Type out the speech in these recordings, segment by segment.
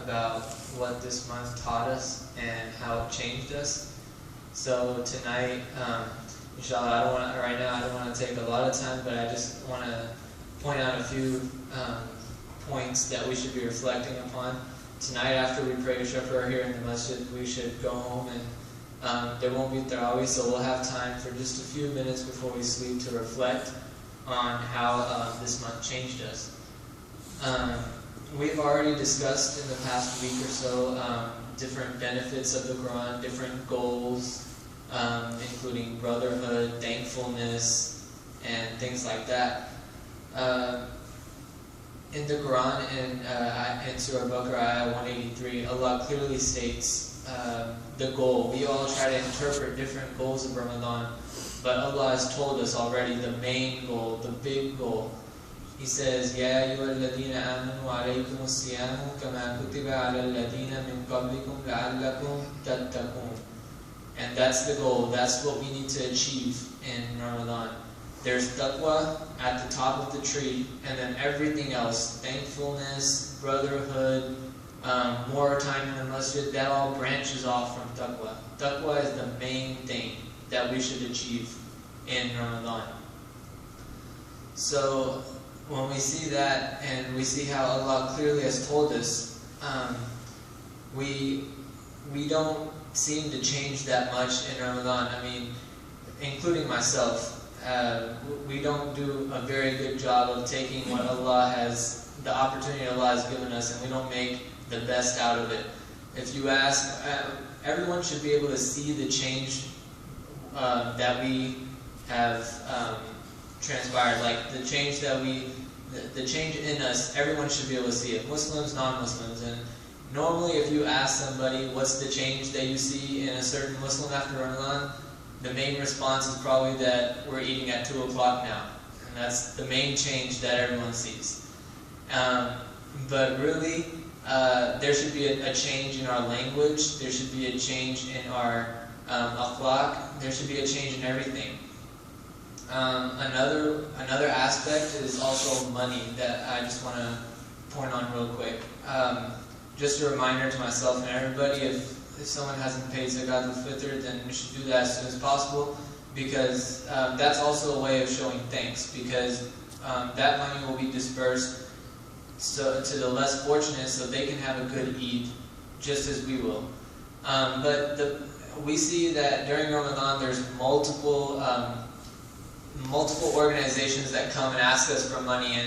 about what this month taught us and how it changed us. So tonight, inshallah, I don't want to take a lot of time, but I just want to point out a few points that we should be reflecting upon. Tonight, after we pray Shafar here in the masjid, we should go home and there won't be Tarawih, so we'll have time for just a few minutes before we sleep to reflect on how this month changed us. We've already discussed in the past week or so different benefits of the Quran, different goals, including brotherhood, thankfulness, and things like that. In the Quran, in Surah Baqarah, ayah 183, Allah clearly states the goal. We all try to interpret different goals of Ramadan, but Allah has told us already the main goal, the big goal. He says, "Ya ayyuhalladhina amanu alaykumus siyamu kama kutiba alal ladina min qablikum la'allakum tattaqun." And that's the goal. That's what we need to achieve in Ramadan. There's taqwa at the top of the tree, and then everything else, thankfulness, brotherhood, more time in the masjid, that all branches off from taqwa. Taqwa is the main thing that we should achieve in Ramadan. So when we see that, and we see how Allah clearly has told us, we don't seem to change that much in Ramadan. I mean, including myself. We don't do a very good job of taking what Allah has, the opportunity Allah has given us, and we don't make the best out of it. If you ask, everyone should be able to see the change that we have transpired, like the change the change in us. Everyone should be able to see it, Muslims, non-Muslims. And normally, if you ask somebody what's the change that you see in a certain Muslim after Ramadan, the main response is probably that we're eating at 2 o'clock now. And that's the main change that everyone sees. But really, there should be a change in our language. There should be a change in our akhlaq. There should be a change in everything. Another aspect is also money that I just want to point on real quick. Just a reminder to myself and everybody, if someone hasn't paid Zakat al-Fitr, then we should do that as soon as possible, because that's also a way of showing thanks, because that money will be dispersed to the less fortunate so they can have a good Eid, just as we will. But we see that during Ramadan there's multiple organizations that come and ask us for money,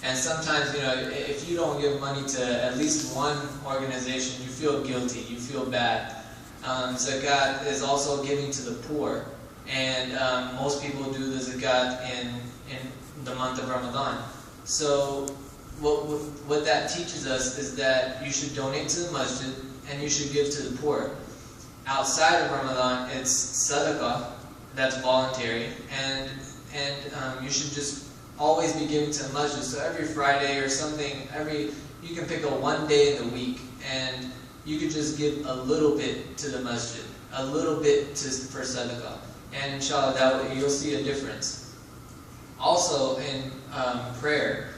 and sometimes, if you don't give money to at least one organization, you feel guilty, you feel bad. Zakat is also giving to the poor, and most people do the zakat in the month of Ramadan. So what that teaches us is that you should donate to the masjid and you should give to the poor. Outside of Ramadan, it's sadaqah, that's voluntary, and you should just always be giving to the masjid. So every Friday or something, you can pick a one day in the week, and you could just give a little bit to the masjid, a little bit for sadaqah, and inshallah you'll see a difference. Also in prayer,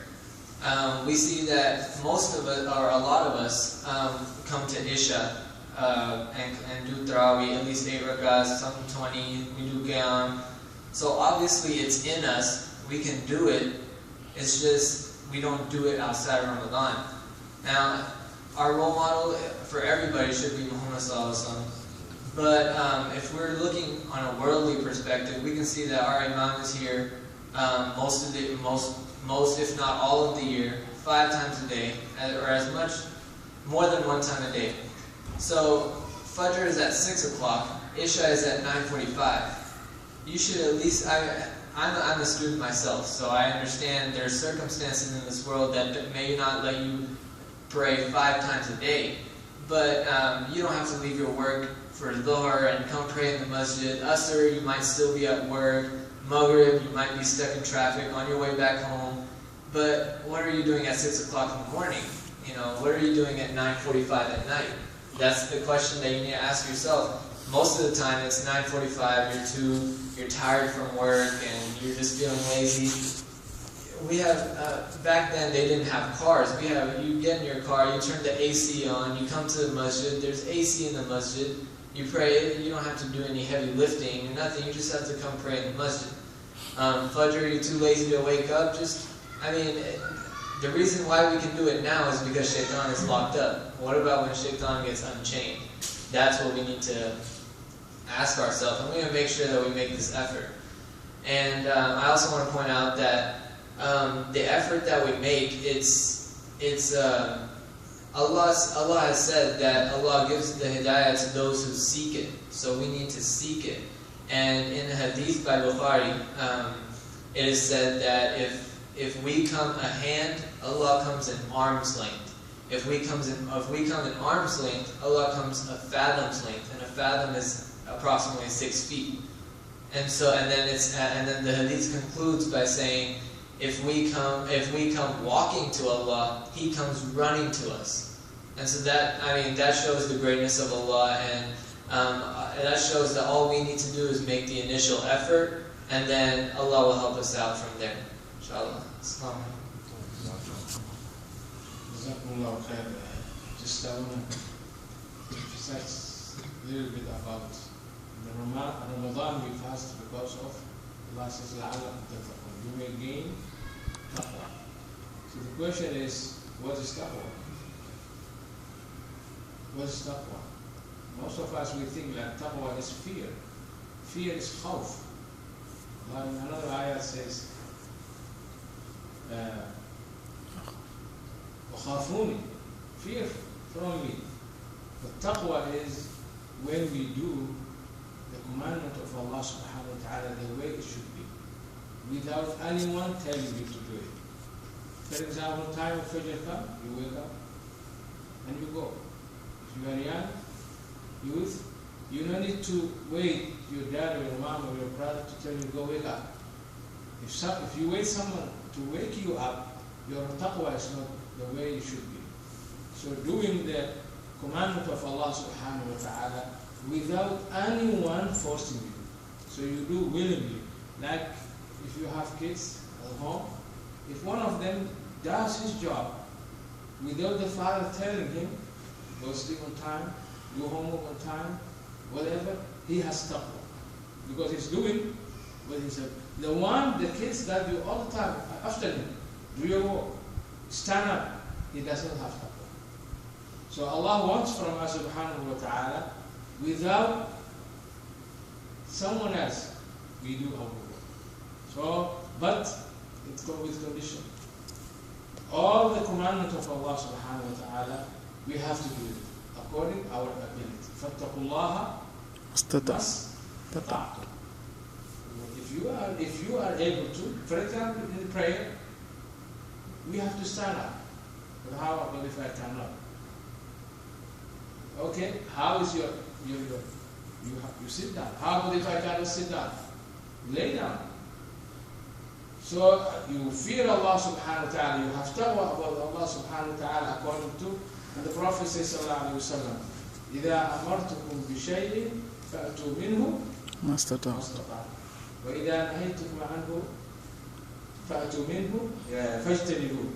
we see that most of us, or a lot of us, come to Isha and do Tarawih, at least 8 rakahs, some 20, we do Qiyam. So obviously it's in us, we can do it, it's just we don't do it outside of Ramadan. Now, our role model for everybody should be Muhammad Sallallahu Alaihi Wasallam. But if we're looking on a worldly perspective, we can see that our Imam is here most, if not all of the year, 5 times a day, or as much, more than 1 time a day. So Fajr is at 6 o'clock, Isha is at 9:45. You should at least, I'm a student myself, so I understand there are circumstances in this world that may not let you pray 5 times a day, but you don't have to leave your work for Dhuhr and come pray in the masjid. Asr, you might still be at work. Maghrib, you might be stuck in traffic on your way back home. But what are you doing at 6 o'clock in the morning? What are you doing at 9:45 at night? That's the question that you need to ask yourself. Most of the time it's 9:45, you're tired from work and you're just feeling lazy. we have, back then they didn't have cars. You get in your car, you turn the AC on, you come to the masjid, there's AC in the masjid, you pray, you don't have to do any heavy lifting or nothing, you just have to come pray in the masjid. Fajr, you're too lazy to wake up, the reason why we can do it now is because shaitan is locked up. What about when shaitan gets unchained? That's what we need to ask ourselves, and we're going to make sure that we make this effort. And I also want to point out that the effort that we make, Allah has said that Allah gives the hidayah to those who seek it. So we need to seek it. And in the hadith by Bukhari, it is said that if we come a hand, Allah comes in arm's length. If we come in arm's length, Allah comes a fathom's length, and a fathom is approximately 6 feet. And then the hadith concludes by saying, if we come walking to Allah, He comes running to us. And so that shows the greatness of Allah, and that shows that all we need to do is make the initial effort, and then Allah will help us out from there. Inshallah. Assalamu alaikum. Just I want to emphasize a little bit about the Ramadan we fast because of Allah says, you may gain taqwa. So the question is, what is taqwa? What is taqwa? Most of us we think that taqwa is fear. Fear is khawf. Another ayah says, وَخَافُونِ, fear from me. But taqwa is when we do the commandment of Allah subhanahu wa ta'ala the way it should be, without anyone telling you to do it. For example, time of Fajr comes, you wake up and you go. If you are young, youth, you don't need to wait your dad or your mom or your brother to tell you go wake up. If you wait someone to wake you up, your taqwa is not the way it should be. So doing the commandment of Allah subhanahu wa ta'ala without anyone forcing you. So you do willingly. Like if you have kids at home, if one of them does his job without the father telling him, go sleep on time, do homework on time, whatever, he has taqwa. Because he's doing what he said. The kids that do all the time, after him, do your work, stand up, he doesn't have taqwa. So Allah wants from us subhanahu wa ta'ala, without someone else, we do our work. So, but it comes with condition. All the commandments of Allah subhanahu wa ta'ala, we have to do it according to our ability. فَاتَّقُوا اللَّهَ مَسْتَطَعْتُمْ. If you are able to, for example, in prayer, we have to stand up. But how about if I cannot? Okay, how is you sit down? How about if I cannot sit down? Lay down. So you fear Allah subhanahu wa ta'ala, you have taqwa about Allah subhanahu wa ta'ala according to, and the Prophet says sallallahu alayhi wa sallam, إِذَا أَمَرْتُكُمْ بِشَيْءٍ فَأْتُوا مِنْهُ مَا اسْتَطَعْتُمْ وَإِذَا نَهَيْتُكُمْ عَنْهُ فَأْتُوا مِنْهُ فَاجْتَنِبُوهُ.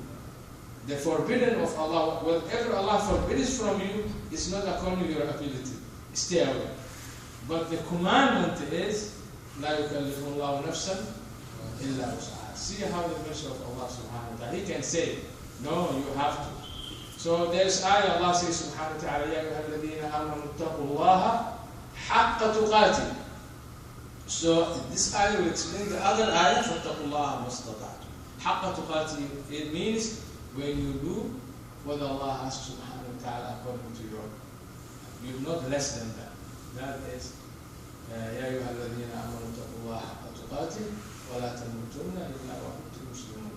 The forbidden of Allah, whatever Allah forbids from you, is not according to your ability. Stay away. But the commandment is, لَا يُكَلِّفُ اللَّهُ نَفْسًا إِلَّا وُسْعَهَا. See how the mercy of Allah subhanahu wa ta'ala. He can say, no, you have to. So there's ayah, Allah says subhanahu wa ta'ala, يَا أَيُّهَا الَّذِينَ آمَنُوا اتَّقُوا اللَّهَ حَقَّ تُقَاتِهِ. So this ayah will explain the other ayah, فَاتَّقُوا اللَّهَ مَا اسْتَطَعْتُمْ. حَقَّ تُقَاتِهِ, it means when you do what Allah asks subhanahu wa ta'ala according to your, you're not less than that. That is, يَا أَيُّهَا الَّذِينَ آمَنُوا اتَّقُوا اللَّهَ حَقَّ تُقَاتِهِ وَلَا تَمُوتُنَّ إِلَّا وَأَنْتُمْ مُسْلِمُونَ.